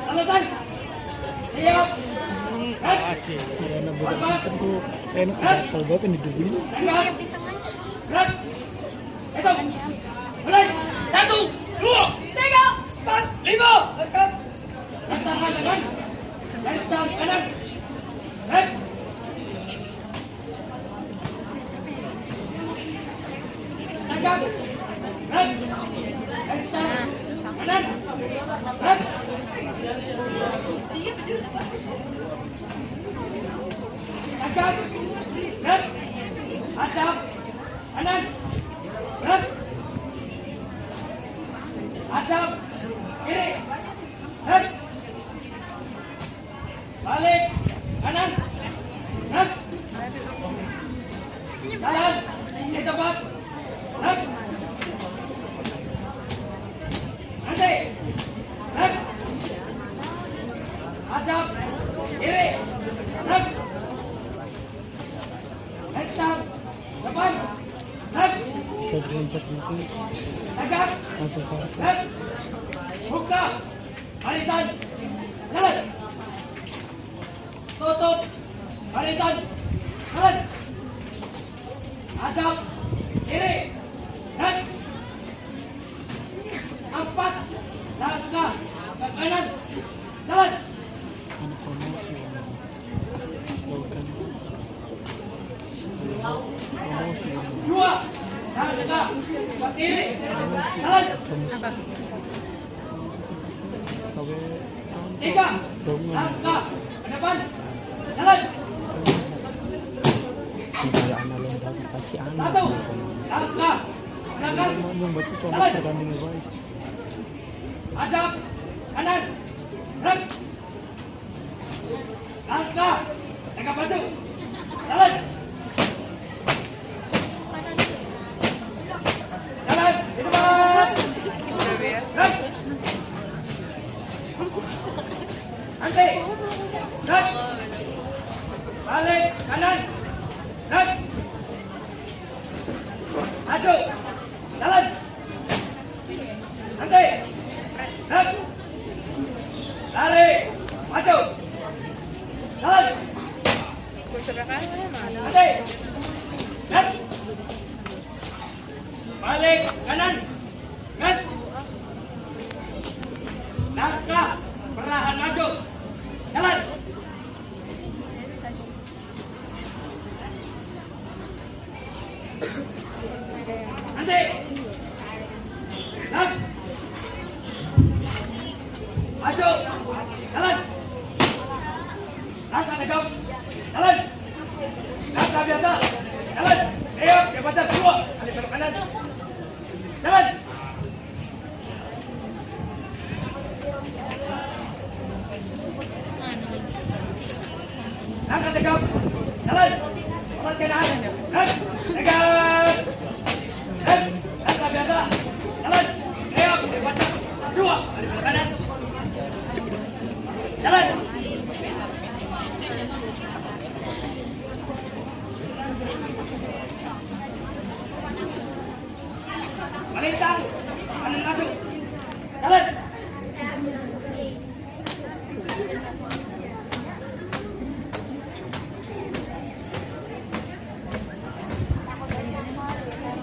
Selesai. Siap. Ada yang bersama tentu enak ada kalau kan didubin. Gerak. Hitung. Mulai. 1, 2, 3, 4, 5. Tekan. Tangan kanan. Tangan kanan. Baik. Tekan. Baik. Tangan kanan. Baik. Tekan. Baik. Hadap. Kanan. Baik. Hadap. Kiri. Baik. Balik. Kanan. Baik. Jalan. Di tempat. Baik. Nanti. Baik. Hadap. Kiri. Baik. Hentam. Depan. Baik. Sedang satu Tegak. masuk ke Baik. Buka. Barisan. Jalan. Tutup. Barisan. Jalan. Hadap. Kiri. Baik. 4 langkah ke kanan. Jalan. anak promosi slogan promosi 2 langkah ke kiri. Jalan. kawe 3 dongan langkah ke depan. Jalan. tidak anak lomba kasih anak 1 langkah belakang. yang baca selamat pertandingan baik Hadap kanan. Gerak. Langkah. Tegak baju. Jalan. Jalan. Di depan. Gerak. Nanti. Gerak. Balik kanan. Gerak. Maju. Jalan. Nanti. Gerak. Lari. Maju. Jalan. Nanti. Gerak. Balik kanan. Gerak. Langkah. Perlahan maju. Jalan. Nanti. Gerak. Maju. Jalan. Langkah tegak. Jalan. Langkah biasa. Jalan. Ayo, kepada kedua. Ada belok kanan. Jalan. Langkah tegak. Jalan. Pelan kanan. Gerak. Tegak. Gerak. Langkah biasa. Jalan. Ayo, kepada kedua. Ada belok kanan. Jalan. Melintang. Kanan maju. Jalan.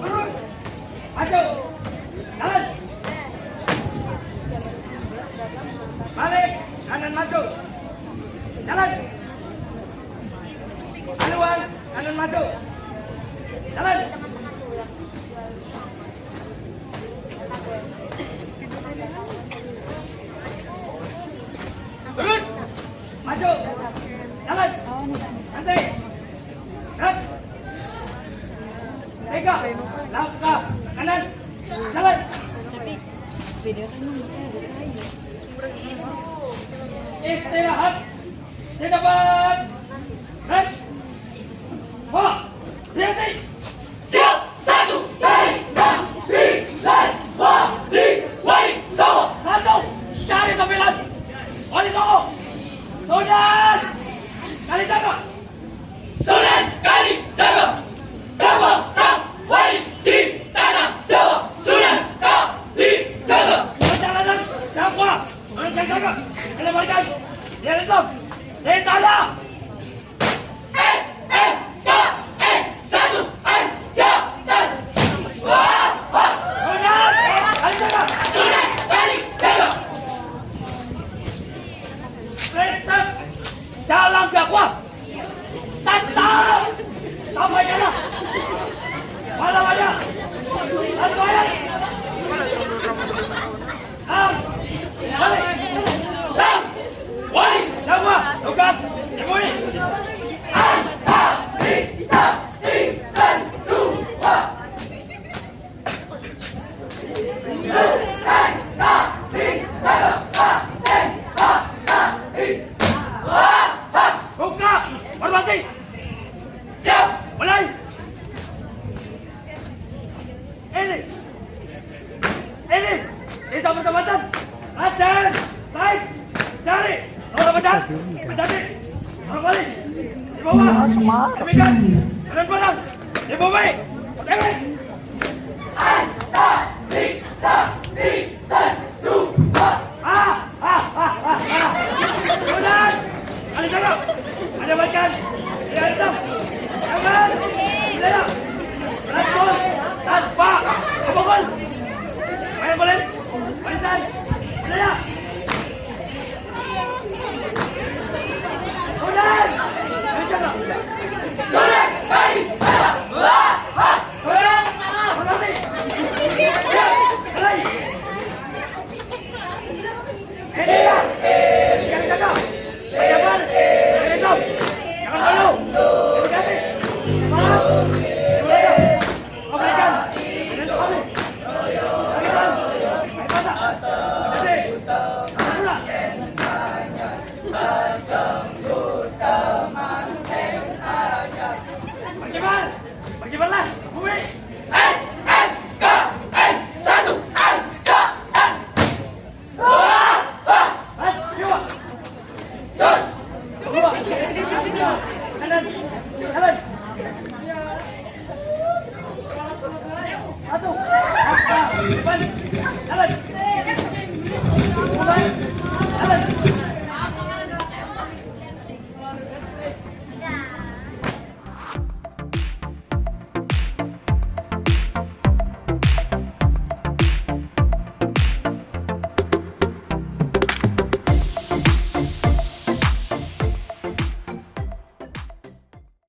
Lurus. Maju. Jalan. Balik. Kanan maju. Jalan. Haluan. Kanan maju. Jalan. Terus. Maju. Jalan. Nanti. Gerak. 3 langkah kanan. Jalan. Beda kan namanya ada saya. Istirahat. Di depan. Gerak. Bola. Berhenti. Siap. 1, 2, 3, 4, 5, 6, 1. Cari 9. Wali Songo. Sudan. Kali jaga. Sudan kali jaga. Berapa sang wali pertobatan. Aden, baik, cari. Orang pecat, penjati, orang balik. Di bawah, demikian. Kalian pulang, di bawah,